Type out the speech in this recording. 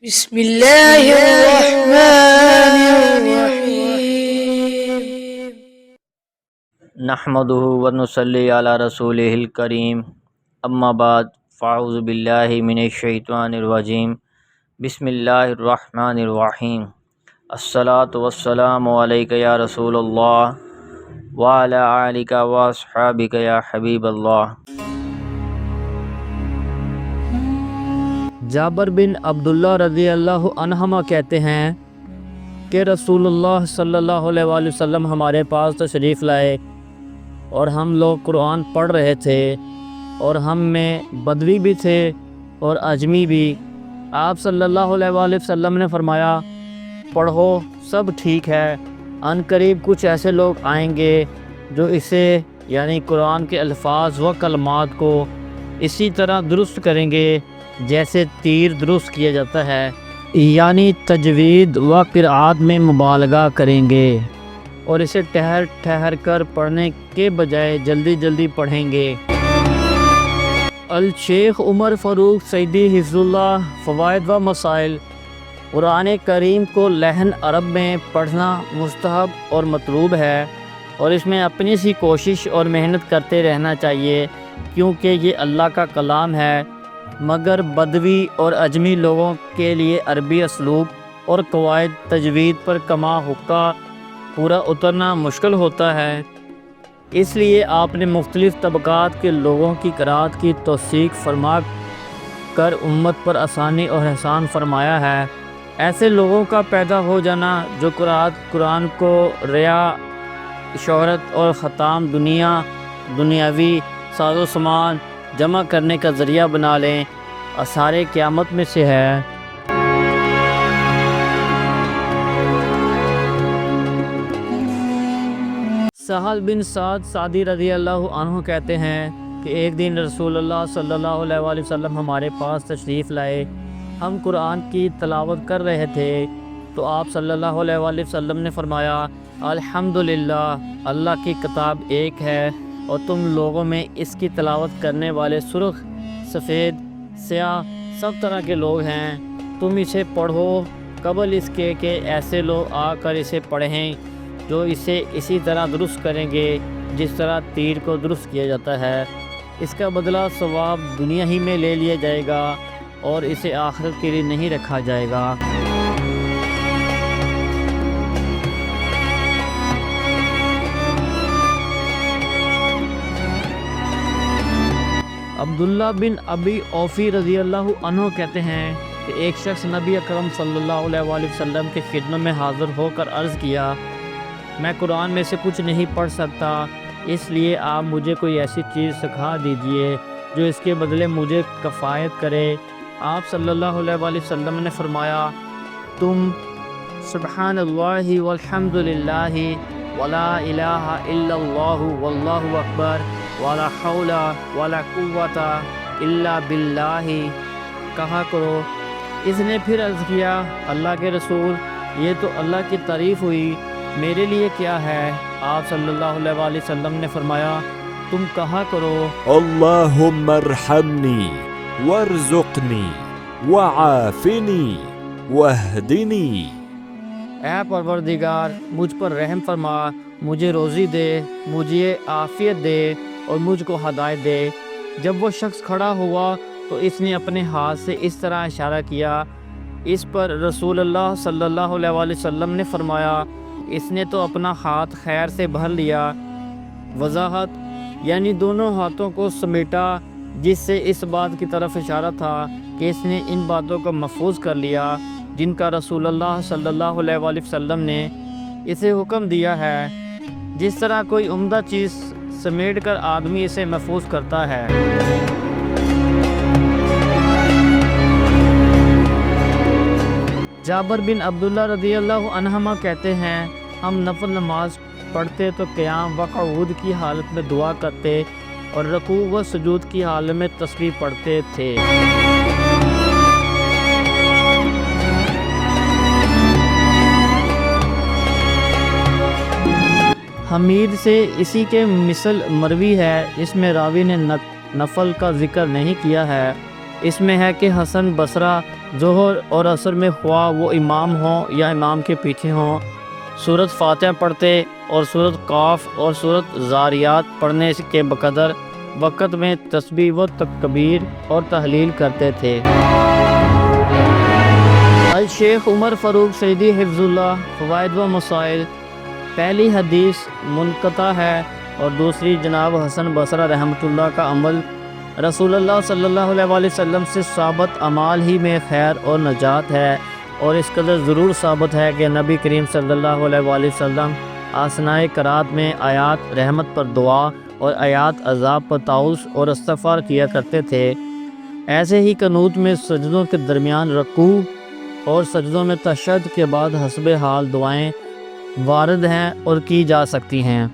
بسم اللہ الرحمن الرحیم نحمده ونصلی علی رسولہ الکریم اما بعد فاعوذ باللہ من الشیطان الرجیم بسم اللہ الرحمن الرحیم الصلاۃ والسلام علیک یا رسول اللہ وعلی آلک واصحابک یا حبیب اللہ۔ جابر بن عبداللہ رضی اللہ عنہما کہتے ہیں کہ رسول اللہ صلی اللہ علیہ وآلہ وسلم ہمارے پاس تشریف لائے اور ہم لوگ قرآن پڑھ رہے تھے اور ہم میں بدوی بھی تھے اور اجمی بھی۔ آپ صلی اللہ علیہ وآلہ وسلم نے فرمایا پڑھو سب ٹھیک ہے، ان قریب کچھ ایسے لوگ آئیں گے جو اسے یعنی قرآن کے الفاظ و کلمات کو اسی طرح درست کریں گے جیسے تیر درست کیا جاتا ہے، یعنی تجوید و قرآت میں مبالغہ کریں گے اور اسے ٹھہر ٹھہر کر پڑھنے کے بجائے جلدی جلدی پڑھیں گے۔ الشیخ عمر فاروق سعیدی حفظ اللہ فوائد و مسائل۔ قرآن کریم کو لحن عرب میں پڑھنا مستحب اور مطلوب ہے اور اس میں اپنی سی کوشش اور محنت کرتے رہنا چاہیے کیونکہ یہ اللہ کا کلام ہے، مگر بدوی اور اجمی لوگوں کے لیے عربی اسلوب اور قواعد تجوید پر کما حقہ پورا اترنا مشکل ہوتا ہے، اس لیے آپ نے مختلف طبقات کے لوگوں کی قرأت کی توثیق فرما کر امت پر آسانی اور احسان فرمایا ہے۔ ایسے لوگوں کا پیدا ہو جانا جو قرآن کو ریا، شہرت اور ختام دنیاوی ساز و سامان جمع کرنے کا ذریعہ بنا لیں، آثار قیامت میں سے ہے۔ سہل بن سعد سعدی رضی اللہ عنہ کہتے ہیں کہ ایک دن رسول اللہ صلی اللہ علیہ وآلہ وسلم ہمارے پاس تشریف لائے، ہم قرآن کی تلاوت کر رہے تھے تو آپ صلی اللہ علیہ وآلہ وسلم نے فرمایا الحمدللہ، اللہ کی کتاب ایک ہے اور تم لوگوں میں اس کی تلاوت کرنے والے سرخ، سفید، سیاہ سب طرح کے لوگ ہیں، تم اسے پڑھو قبل اس کے کہ ایسے لوگ آ کر اسے پڑھیں جو اسے اسی طرح درست کریں گے جس طرح تیر کو درست کیا جاتا ہے، اس کا بدلہ ثواب دنیا ہی میں لے لیا جائے گا اور اسے آخرت کے لیے نہیں رکھا جائے گا۔ عبداللہ بن ابی اوفی رضی اللہ عنہ کہتے ہیں کہ ایک شخص نبی اکرم صلی اللہ علیہ وآلہ وسلم کے خدمت میں حاضر ہو کر عرض کیا میں قرآن میں سے کچھ نہیں پڑھ سکتا، اس لیے آپ مجھے کوئی ایسی چیز سکھا دیجئے جو اس کے بدلے مجھے کفایت کرے۔ آپ صلی اللہ علیہ وآلہ وسلم نے فرمایا تم سبحان اللہ والحمد للہ ولا الہ الا اللہ واللہ اکبر ولا حول ولا قوت الا باللہ کہا کرو۔ اس نے پھر عرض کیا اللہ کے رسول، یہ تو اللہ کی تعریف ہوئی، میرے لیے کیا ہے؟ آپ صلی اللہ علیہ وآلہ وسلم نے فرمایا تم کہا کرو اللہم ارحمنی وارزقنی وعافنی واہدنی، اے پروردگار مجھ پر رحم فرما، مجھے روزی دے، مجھے عافیت دے اور مجھ کو ہدایت دے۔ جب وہ شخص کھڑا ہوا تو اس نے اپنے ہاتھ سے اس طرح اشارہ کیا، اس پر رسول اللہ صلی اللہ علیہ وآلہ وسلم نے فرمایا اس نے تو اپنا ہاتھ خیر سے بھر لیا۔ وضاحت یعنی دونوں ہاتھوں کو سمیٹا، جس سے اس بات کی طرف اشارہ تھا کہ اس نے ان باتوں کو محفوظ کر لیا جن کا رسول اللہ صلی اللہ علیہ وآلہ وسلم نے اسے حکم دیا ہے، جس طرح کوئی عمدہ چیز سمیٹ کر آدمی اسے محفوظ کرتا ہے۔ جابر بن عبداللہ رضی اللہ عنہما کہتے ہیں ہم نفل نماز پڑھتے تو قیام و قعود کی حالت میں دعا کرتے اور رکوع و سجود کی حالت میں تسبیح پڑھتے تھے۔ حمید سے اسی کے مثل مروی ہے، اس میں راوی نے نفل کا ذکر نہیں کیا ہے اس میں ہے کہ حسن بصرہ ظہر اور عصر میں خواہ وہ امام ہوں یا امام کے پیچھے ہوں، سورۃ فاتحہ پڑھتے اور سورۃ قاف اور سورۃ زاریات پڑھنے کے بقدر وقت میں تسبیح و تکبیر اور تحلیل کرتے تھے۔ الشیخ عمر فاروق سعیدی حفظ اللہ فوائد و مسائل۔ پہلی حدیث منقطع ہے اور دوسری جناب حسن بصرہ رحمۃ اللہ کا عمل رسول اللہ صلی اللہ علیہ وآلہ وسلم سے ثابت اعمال ہی میں خیر اور نجات ہے، اور اس قدر ضرور ثابت ہے کہ نبی کریم صلی اللہ علیہ وآلہ وسلم آثنائے قرات میں آیات رحمت پر دعا اور آیات عذاب پر تعوذ اور استغفار کیا کرتے تھے۔ ایسے ہی قنوت میں سجدوں کے درمیان رکوع اور سجدوں میں تشہد کے بعد حسب حال دعائیں وارد ہیں اور کی جا سکتی ہیں۔